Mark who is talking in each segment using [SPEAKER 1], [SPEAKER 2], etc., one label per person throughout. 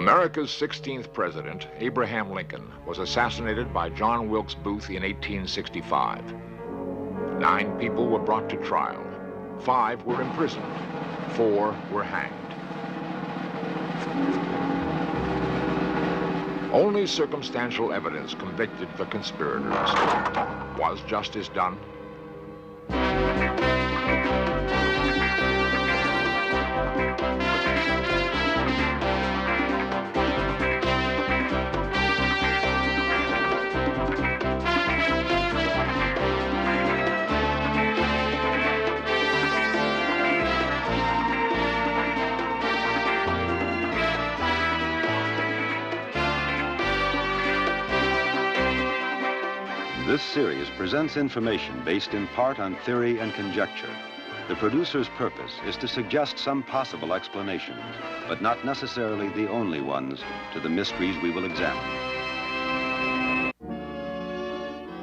[SPEAKER 1] America's 16th president, Abraham Lincoln, was assassinated by John Wilkes Booth in 1865. 9 people were brought to trial. 5 were imprisoned. 4 were hanged. Only circumstantial evidence convicted the conspirators. Was justice done?
[SPEAKER 2] This series presents information based in part on theory and conjecture. The producer's purpose is to suggest some possible explanations, but not necessarily the only ones, to the mysteries we will examine.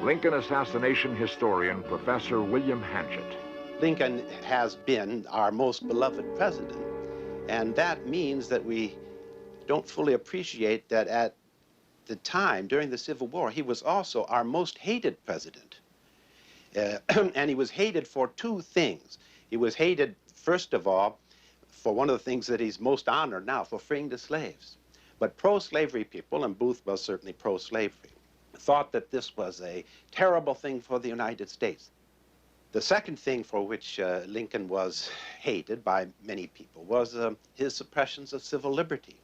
[SPEAKER 1] Lincoln assassination historian, Professor William Hanchett.
[SPEAKER 3] Lincoln has been our most beloved president, and that means that we don't fully appreciate that at the time, during the Civil War, he was also our most hated president. And he was hated for 2 things. He was hated, first of all, for one of the things that he's most honored now, for freeing the slaves. But pro-slavery people, and Booth was certainly pro-slavery, thought that this was a terrible thing for the United States. The second thing for which Lincoln was hated by many people was his suppressions of civil liberty.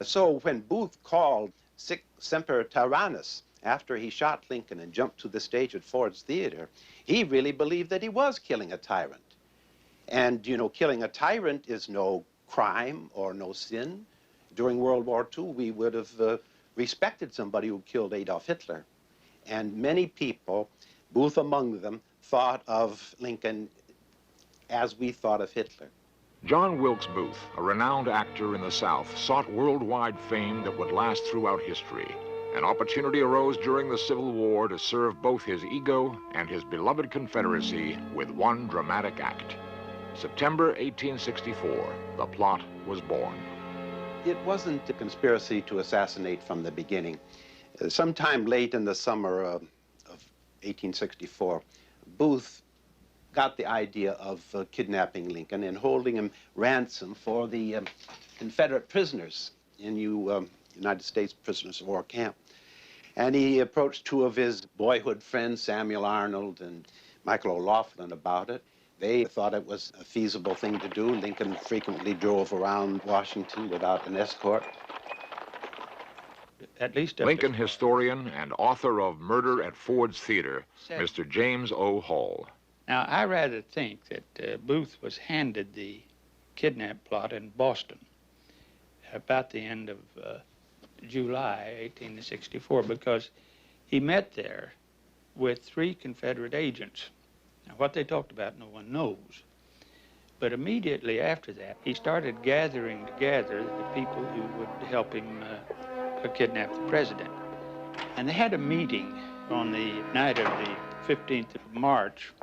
[SPEAKER 3] So when Booth called Sic Semper Tyrannis after he shot Lincoln and jumped to the stage at Ford's Theater, he really believed that he was killing a tyrant. And, you know, killing a tyrant is no crime or no sin. During World War II, we would have respected somebody who killed Adolf Hitler. And many people, Booth among them, thought of Lincoln as we thought of Hitler.
[SPEAKER 1] John Wilkes Booth, a renowned actor in the South, sought worldwide fame that would last throughout history. An opportunity arose during the Civil War to serve both his ego and his beloved Confederacy with one dramatic act. September 1864, the plot was born.
[SPEAKER 3] It wasn't a conspiracy to assassinate from the beginning. Sometime late in the summer of 1864, Booth got the idea of kidnapping Lincoln and holding him ransom for the Confederate prisoners in United States prisoners of war camp. And he approached 2 of his boyhood friends, Samuel Arnold and Michael O'Laughlin, about it. They thought it was a feasible thing to do. Lincoln frequently drove around Washington without an escort.
[SPEAKER 4] At least
[SPEAKER 1] Lincoln historian and author of Murder at Ford's Theater, Mr. James O. Hall.
[SPEAKER 4] Now, I rather think that Booth was handed the kidnap plot in Boston about the end of July 1864, because he met there with 3 Confederate agents. Now, what they talked about, no one knows. But immediately after that, he started gathering together the people who would help him kidnap the president. And they had a meeting on the night of the 15th of March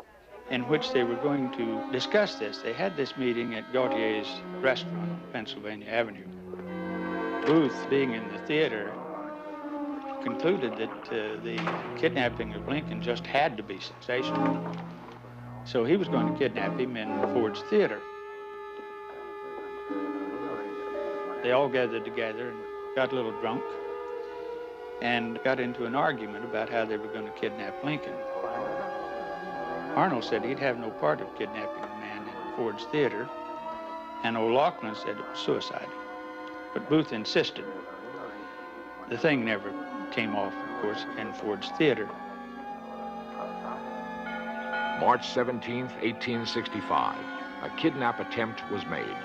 [SPEAKER 4] in which they were going to discuss this. They had this meeting at Gautier's restaurant on Pennsylvania Avenue. Booth, being in the theater, concluded that the kidnapping of Lincoln just had to be sensational. So he was going to kidnap him in Ford's Theater. They all gathered together and got a little drunk and got into an argument about how they were going to kidnap Lincoln. Arnold said he'd have no part of kidnapping a man in Ford's Theater, and O'Laughlin said it was suicide. But Booth insisted. The thing never came off, of course, in Ford's Theater.
[SPEAKER 1] March 17th, 1865, a kidnap attempt was made.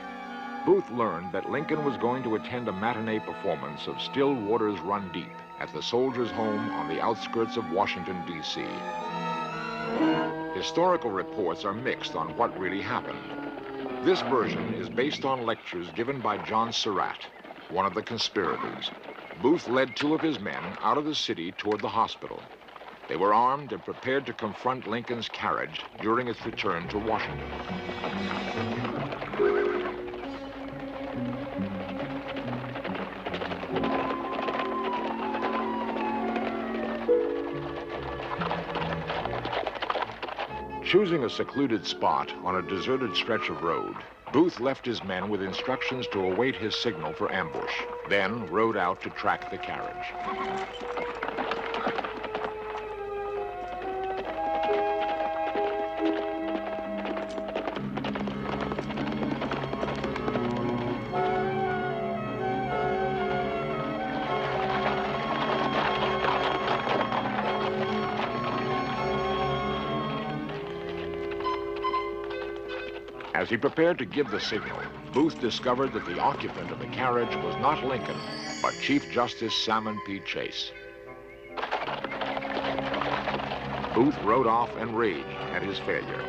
[SPEAKER 1] Booth learned that Lincoln was going to attend a matinee performance of Still Waters Run Deep at the Soldiers' Home on the outskirts of Washington, D.C. Historical reports are mixed on what really happened. This version is based on lectures given by John Surratt, one of the conspirators. Booth led 2 of his men out of the city toward the hospital. They were armed and prepared to confront Lincoln's carriage during its return to Washington. Choosing a secluded spot on a deserted stretch of road, Booth left his men with instructions to await his signal for ambush, then rode out to track the carriage. As he prepared to give the signal, Booth discovered that the occupant of the carriage was not Lincoln, but Chief Justice Salmon P. Chase. Booth rode off and raged at his failure.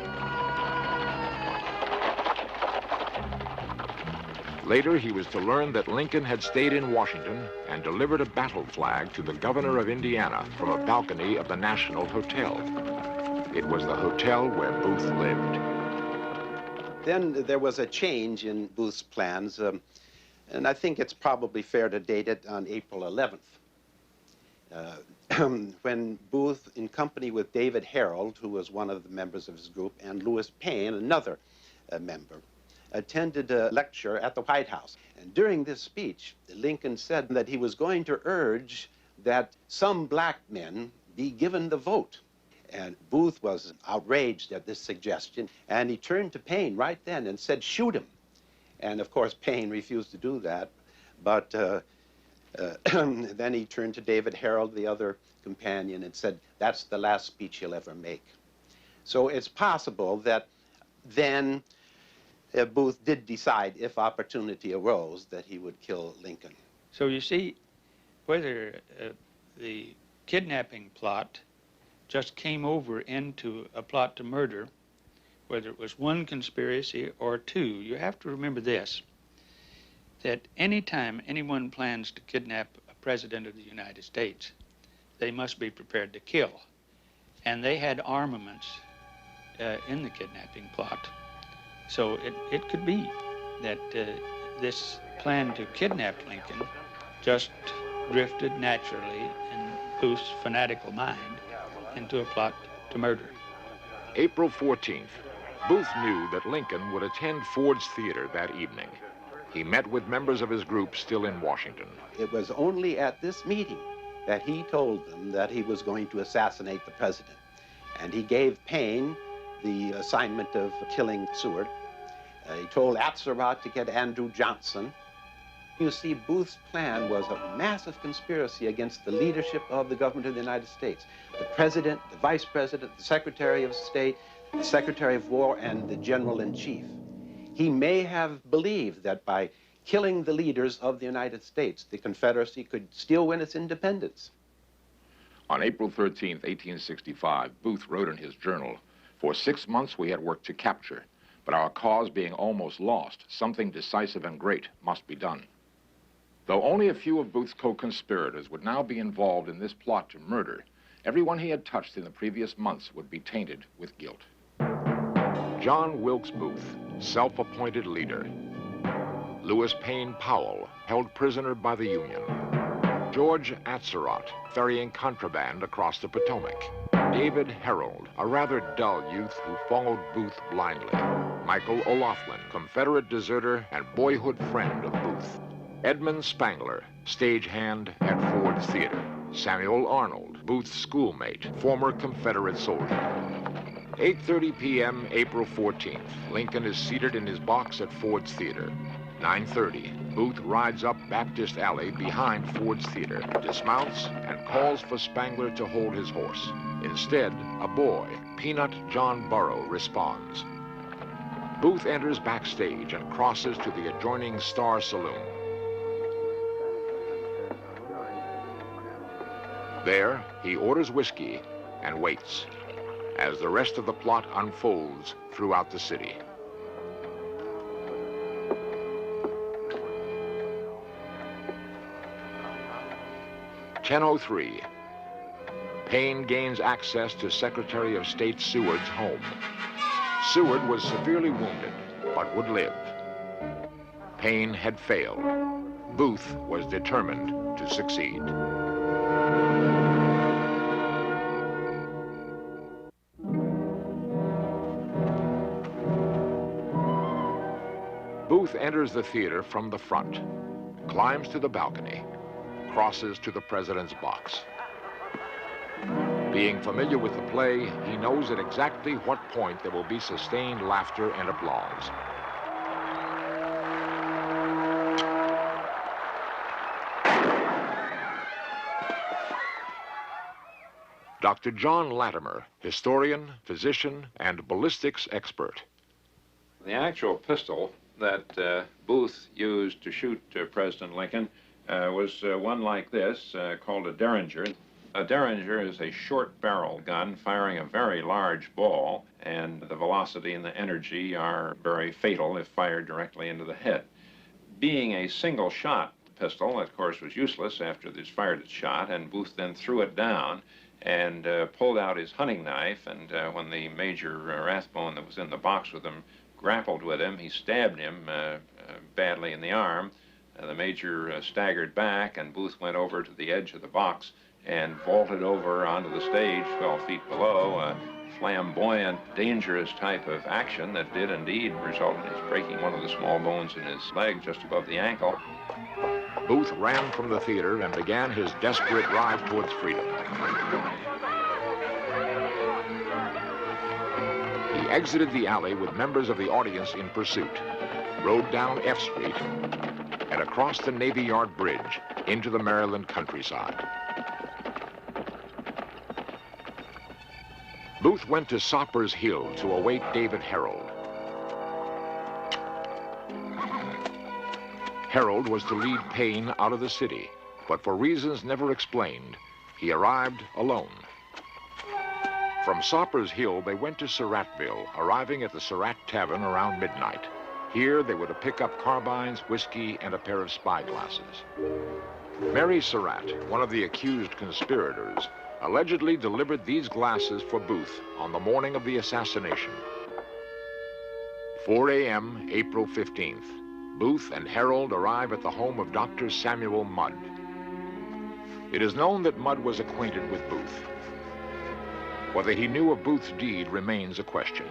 [SPEAKER 1] Later, he was to learn that Lincoln had stayed in Washington and delivered a battle flag to the governor of Indiana from a balcony of the National Hotel. It was the hotel where Booth lived.
[SPEAKER 3] Then there was a change in Booth's plans, and I think it's probably fair to date it on April 11th, when Booth, in company with David Harold, who was one of the members of his group, and Lewis Payne, another member, attended a lecture at the White House. And during this speech, Lincoln said that he was going to urge that some black men be given the vote. And Booth was outraged at this suggestion, and he turned to Payne right then and said, "Shoot him." And of course, Payne refused to do that. But then he turned to David Harold, the other companion, and said, "That's the last speech he'll ever make." So it's possible that then Booth did decide, if opportunity arose, that he would kill Lincoln.
[SPEAKER 4] So you see, whether the kidnapping plot just came over into a plot to murder, whether it was one conspiracy or two, you have to remember this, that anytime anyone plans to kidnap a president of the United States, they must be prepared to kill. And they had armaments in the kidnapping plot. So it could be that this plan to kidnap Lincoln just drifted naturally in Booth's fanatical mind into a plot to murder.
[SPEAKER 1] April 14th, Booth knew that Lincoln would attend Ford's Theater that evening. He met with members of his group still in Washington.
[SPEAKER 3] It was only at this meeting that he told them that he was going to assassinate the president. And he gave Payne the assignment of killing Seward. He told Atzerodt to get Andrew Johnson. You see, Booth's plan was a massive conspiracy against the leadership of the government of the United States. The president, the vice president, the secretary of state, the secretary of war, and the general-in-chief. He may have believed that by killing the leaders of the United States, the Confederacy could still win its independence.
[SPEAKER 1] On April 13th, 1865, Booth wrote in his journal, "For 6 months we had work to capture, but our cause being almost lost, something decisive and great must be done." Though only a few of Booth's co-conspirators would now be involved in this plot to murder, everyone he had touched in the previous months would be tainted with guilt. John Wilkes Booth, self-appointed leader. Lewis Payne Powell, held prisoner by the Union. George Atzerodt, ferrying contraband across the Potomac. David Harold, a rather dull youth who followed Booth blindly. Michael O'Laughlin, Confederate deserter and boyhood friend of Booth. Edmund Spangler, stagehand at Ford's Theater. Samuel Arnold, Booth's schoolmate, former Confederate soldier. 8:30 p.m., April 14th. Lincoln is seated in his box at Ford's Theater. 9:30, Booth rides up Baptist Alley behind Ford's Theater, dismounts, and calls for Spangler to hold his horse. Instead, a boy, Peanut John Burrow, responds. Booth enters backstage and crosses to the adjoining Star Saloon. There, he orders whiskey and waits as the rest of the plot unfolds throughout the city. (10:03). Payne gains access to Secretary of State Seward's home. Seward was severely wounded, but would live. Payne had failed. Booth was determined to succeed. enters the theater from the front, climbs to the balcony, crosses to the president's box. Being familiar with the play, he knows at exactly what point there will be sustained laughter and applause. Dr. John Latimer, historian, physician, and ballistics expert.
[SPEAKER 5] The actual pistol that Booth used to shoot President Lincoln was one like this, called a Derringer. A Derringer is a short-barrel gun firing a very large ball, and the velocity and the energy are very fatal if fired directly into the head. Being a single-shot pistol, of course, was useless after it fired its shot, and Booth then threw it down and pulled out his hunting knife, and when the Major Rathbone that was in the box with him grappled with him, he stabbed him badly in the arm. The Major staggered back, and Booth went over to the edge of the box and vaulted over onto the stage 12 feet below, a flamboyant, dangerous type of action that did indeed result in his breaking one of the small bones in his leg just above the ankle.
[SPEAKER 1] Booth ran from the theater and began his desperate drive towards freedom. He exited the alley with members of the audience in pursuit, rode down F Street, and across the Navy Yard Bridge into the Maryland countryside. Booth went to Soppers Hill to await David Herold. Herold was to lead Payne out of the city, but for reasons never explained, he arrived alone. From Soppers Hill, they went to Surrattville, arriving at the Surratt Tavern around midnight. Here, they were to pick up carbines, whiskey, and a pair of spyglasses. Mary Surratt, one of the accused conspirators, allegedly delivered these glasses for Booth on the morning of the assassination. 4 a.m., April 15th. Booth and Herold arrive at the home of Dr. Samuel Mudd. It is known that Mudd was acquainted with Booth. Whether he knew of Booth's deed remains a question.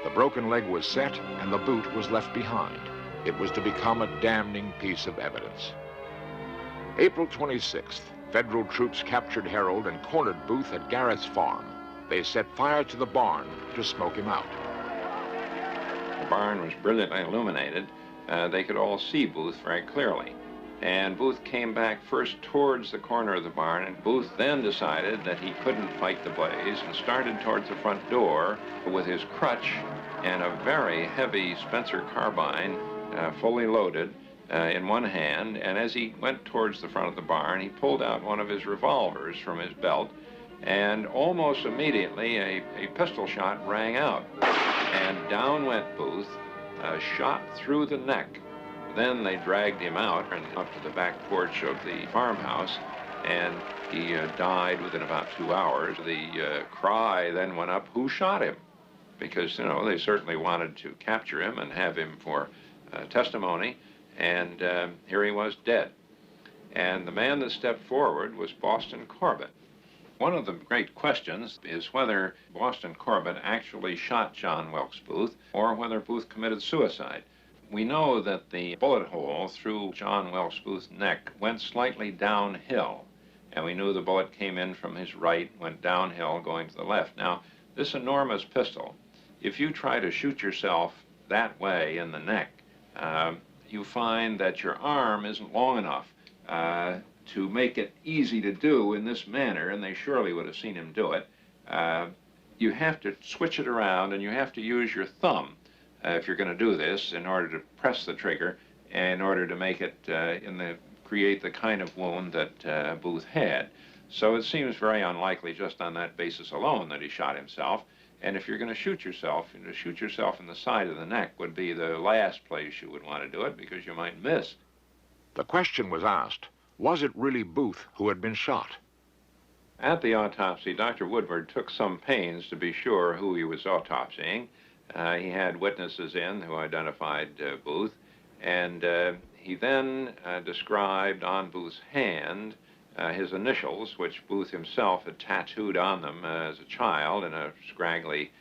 [SPEAKER 1] The broken leg was set and the boot was left behind. It was to become a damning piece of evidence. April 26th, federal troops captured Herold and cornered Booth at Garrett's farm. They set fire to the barn to smoke him out.
[SPEAKER 5] The barn was brilliantly illuminated. They could all see Booth very clearly. And Booth came back first towards the corner of the barn, and Booth then decided that he couldn't fight the blaze and started towards the front door with his crutch and a very heavy Spencer carbine, fully loaded, in one hand. And as he went towards the front of the barn, he pulled out one of his revolvers from his belt, and almost immediately a pistol shot rang out. And down went Booth, shot through the neck. Then they dragged him out and up to the back porch of the farmhouse, and he died within about 2 hours. The cry then went up, who shot him? Because, you know, they certainly wanted to capture him and have him for testimony, and here he was dead. And the man that stepped forward was Boston Corbett. One of the great questions is whether Boston Corbett actually shot John Wilkes Booth or whether Booth committed suicide. We know that the bullet hole through John Wilkes Booth's neck went slightly downhill, and we knew the bullet came in from his right, went downhill, going to the left. Now, this enormous pistol, if you try to shoot yourself that way in the neck, you find that your arm isn't long enough to make it easy to do in this manner, and they surely would have seen him do it. You have to switch it around, and you have to use your thumb if you're going to do this in order to press the trigger, in order to make it create the kind of wound that Booth had. So it seems very unlikely just on that basis alone that he shot himself. And if you're going to shoot yourself in the side of the neck would be the last place you would want to do it, because you might miss.
[SPEAKER 1] The question was asked, was it really Booth who had been shot?
[SPEAKER 5] At the autopsy, Dr. Woodward took some pains to be sure who he was autopsying. He had witnesses in who identified Booth, and he then described on Booth's hand his initials, which Booth himself had tattooed on them as a child in a scraggly,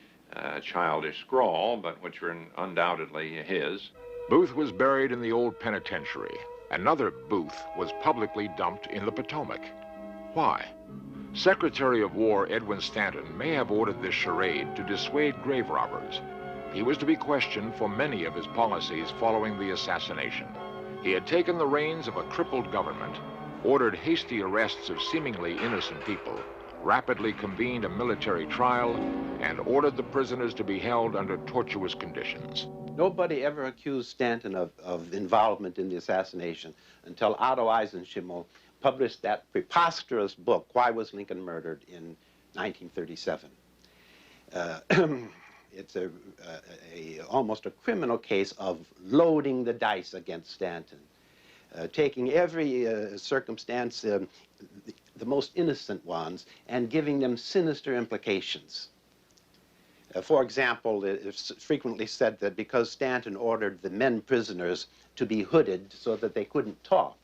[SPEAKER 5] childish scrawl, but which were undoubtedly his.
[SPEAKER 1] Booth was buried in the old penitentiary. Another Booth was publicly dumped in the Potomac. Why? Secretary of War Edwin Stanton may have ordered this charade to dissuade grave robbers. He was to be questioned for many of his policies following the assassination. He had taken the reins of a crippled government, ordered hasty arrests of seemingly innocent people, rapidly convened a military trial, and ordered the prisoners to be held under tortuous conditions.
[SPEAKER 3] Nobody ever accused Stanton of involvement in the assassination until Otto Eisenschimmel published that preposterous book, Why Was Lincoln Murdered, in 1937. It's almost a criminal case of loading the dice against Stanton, taking every circumstance, the most innocent ones, and giving them sinister implications. For example, it's frequently said that because Stanton ordered the men prisoners to be hooded so that they couldn't talk,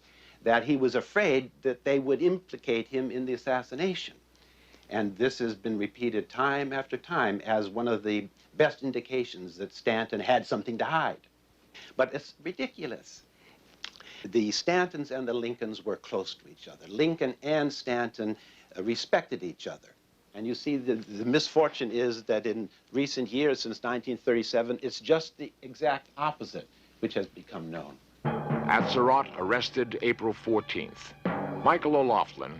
[SPEAKER 3] that he was afraid that they would implicate him in the assassination. And this has been repeated time after time as one of the best indications that Stanton had something to hide. But it's ridiculous. The Stantons and the Lincolns were close to each other. Lincoln and Stanton respected each other. And you see, the misfortune is that in recent years, since 1937, it's just the exact opposite which has become known.
[SPEAKER 1] Atzerodt arrested April 14th. Michael O'Loughlin,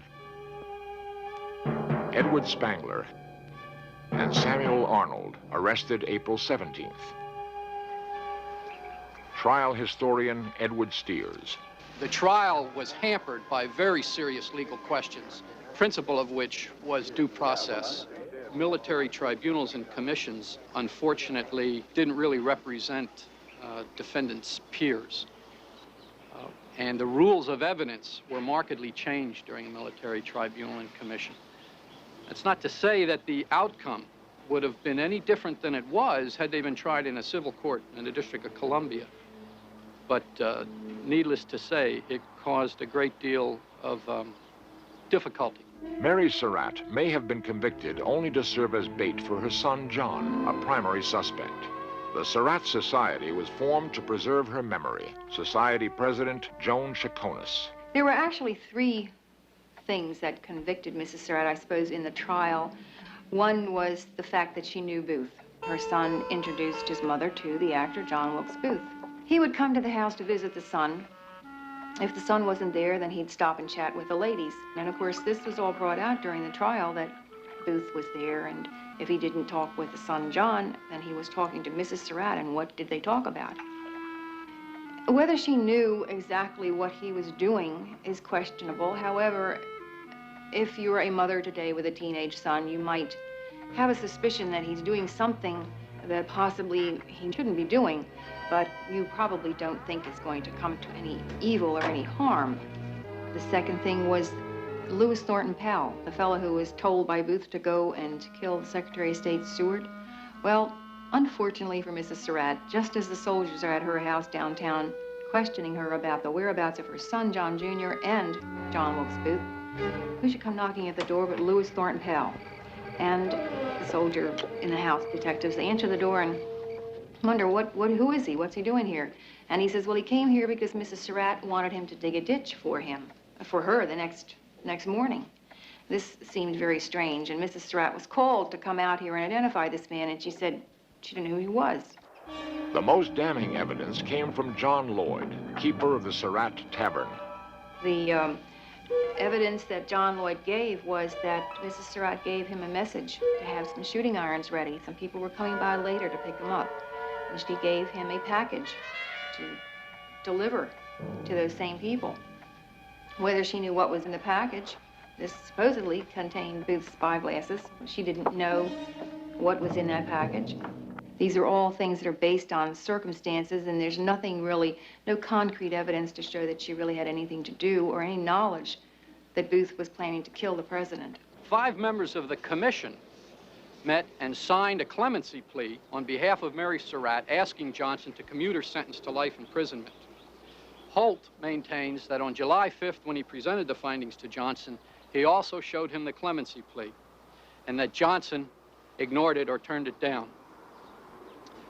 [SPEAKER 1] Edward Spangler, and Samuel Arnold arrested April 17th. Trial historian Edward Steers.
[SPEAKER 6] The trial was hampered by very serious legal questions, principal of which was due process. Military tribunals and commissions, unfortunately, didn't really represent defendants' peers. And the rules of evidence were markedly changed during a military tribunal and commission. That's not to say that the outcome would have been any different than it was had they been tried in a civil court in the District of Columbia. But needless to say, it caused a great deal of difficulty.
[SPEAKER 1] Mary Surratt may have been convicted only to serve as bait for her son John, a primary suspect. The Surratt Society was formed to preserve her memory. Society President Joan Chaconis.
[SPEAKER 7] There were actually three things that convicted Mrs. Surratt, I suppose, in the trial. One was the fact that she knew Booth. Her son introduced his mother to the actor John Wilkes Booth. He would come to the house to visit the son. If the son wasn't there, then he'd stop and chat with the ladies. And of course, this was all brought out during the trial, that Booth was there, and if he didn't talk with the son John, then he was talking to Mrs. Surratt, and what did they talk about? Whether she knew exactly what he was doing is questionable. However, if you're a mother today with a teenage son, you might have a suspicion that he's doing something that possibly he shouldn't be doing, but you probably don't think it's going to come to any evil or any harm. The second thing was Lewis Thornton Powell, the fellow who was told by Booth to go and kill the Secretary of State's steward. Well, unfortunately for Mrs. Surratt, just as the soldiers are at her house downtown questioning her about the whereabouts of her son, John Jr., and John Wilkes Booth, who should come knocking at the door but Lewis Thornton Powell. And the soldier in the house, detectives, they answer the door and wonder, who is he? What's he doing here? And he says, well, he came here because Mrs. Surratt wanted him to dig a ditch for her the next morning. This seemed very strange, and Mrs. Surratt was called to come out here and identify this man, and she said she didn't know who he was.
[SPEAKER 1] The most damning evidence came from John Lloyd, keeper of the Surratt Tavern.
[SPEAKER 7] The evidence that John Lloyd gave was that Mrs. Surratt gave him a message to have some shooting irons ready. Some people were coming by later to pick them up, and she gave him a package to deliver to those same people. Whether she knew what was in the package, this supposedly contained Booth's spyglasses. She didn't know what was in that package. These are all things that are based on circumstances, and there's nothing really, no concrete evidence to show that she really had anything to do or any knowledge that Booth was planning to kill the president. 5
[SPEAKER 6] members of the commission met and signed a clemency plea on behalf of Mary Surratt, asking Johnson to commute her sentence to life imprisonment. Holt maintains that on July 5th, when he presented the findings to Johnson, he also showed him the clemency plea, and that Johnson ignored it or turned it down.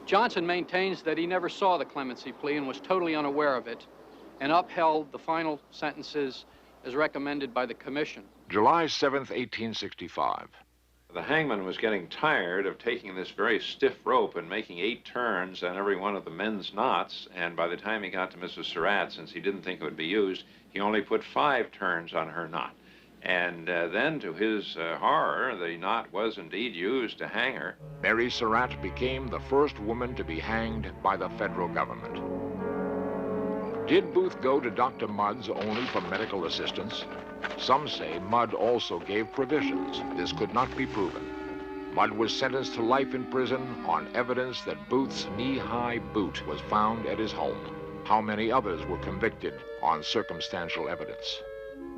[SPEAKER 6] Johnson maintains that he never saw the clemency plea and was totally unaware of it, and upheld the final sentences as recommended by the commission.
[SPEAKER 1] July 7th, 1865.
[SPEAKER 5] The hangman was getting tired of taking this very stiff rope and making 8 turns on every one of the men's knots, and by the time he got to Mrs. Surratt, since he didn't think it would be used, he only put 5 turns on her knot. And then, to his horror, the knot was indeed used to hang her.
[SPEAKER 1] Mary Surratt became the first woman to be hanged by the federal government. Did Booth go to Dr. Mudd's only for medical assistance? Some say Mudd also gave provisions. This could not be proven. Mudd was sentenced to life in prison on evidence that Booth's knee-high boot was found at his home. How many others were convicted on circumstantial evidence?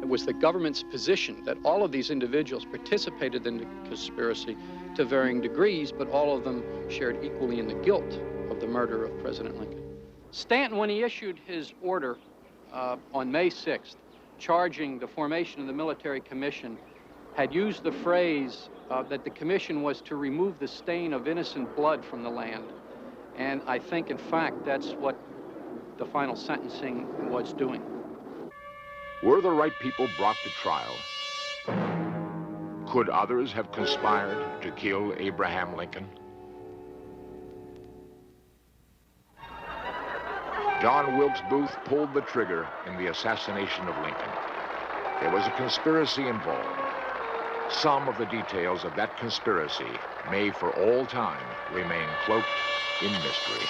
[SPEAKER 6] It was the government's position that all of these individuals participated in the conspiracy to varying degrees, but all of them shared equally in the guilt of the murder of President Lincoln. Stanton, when he issued his order on May 6th, charging the formation of the military commission, had used the phrase that the commission was to remove the stain of innocent blood from the land. And I think, in fact, that's what the final sentencing was doing.
[SPEAKER 1] Were the right people brought to trial? Could others have conspired to kill Abraham Lincoln? John Wilkes Booth pulled the trigger in the assassination of Lincoln. There was a conspiracy involved. Some of the details of that conspiracy may for all time remain cloaked in mystery.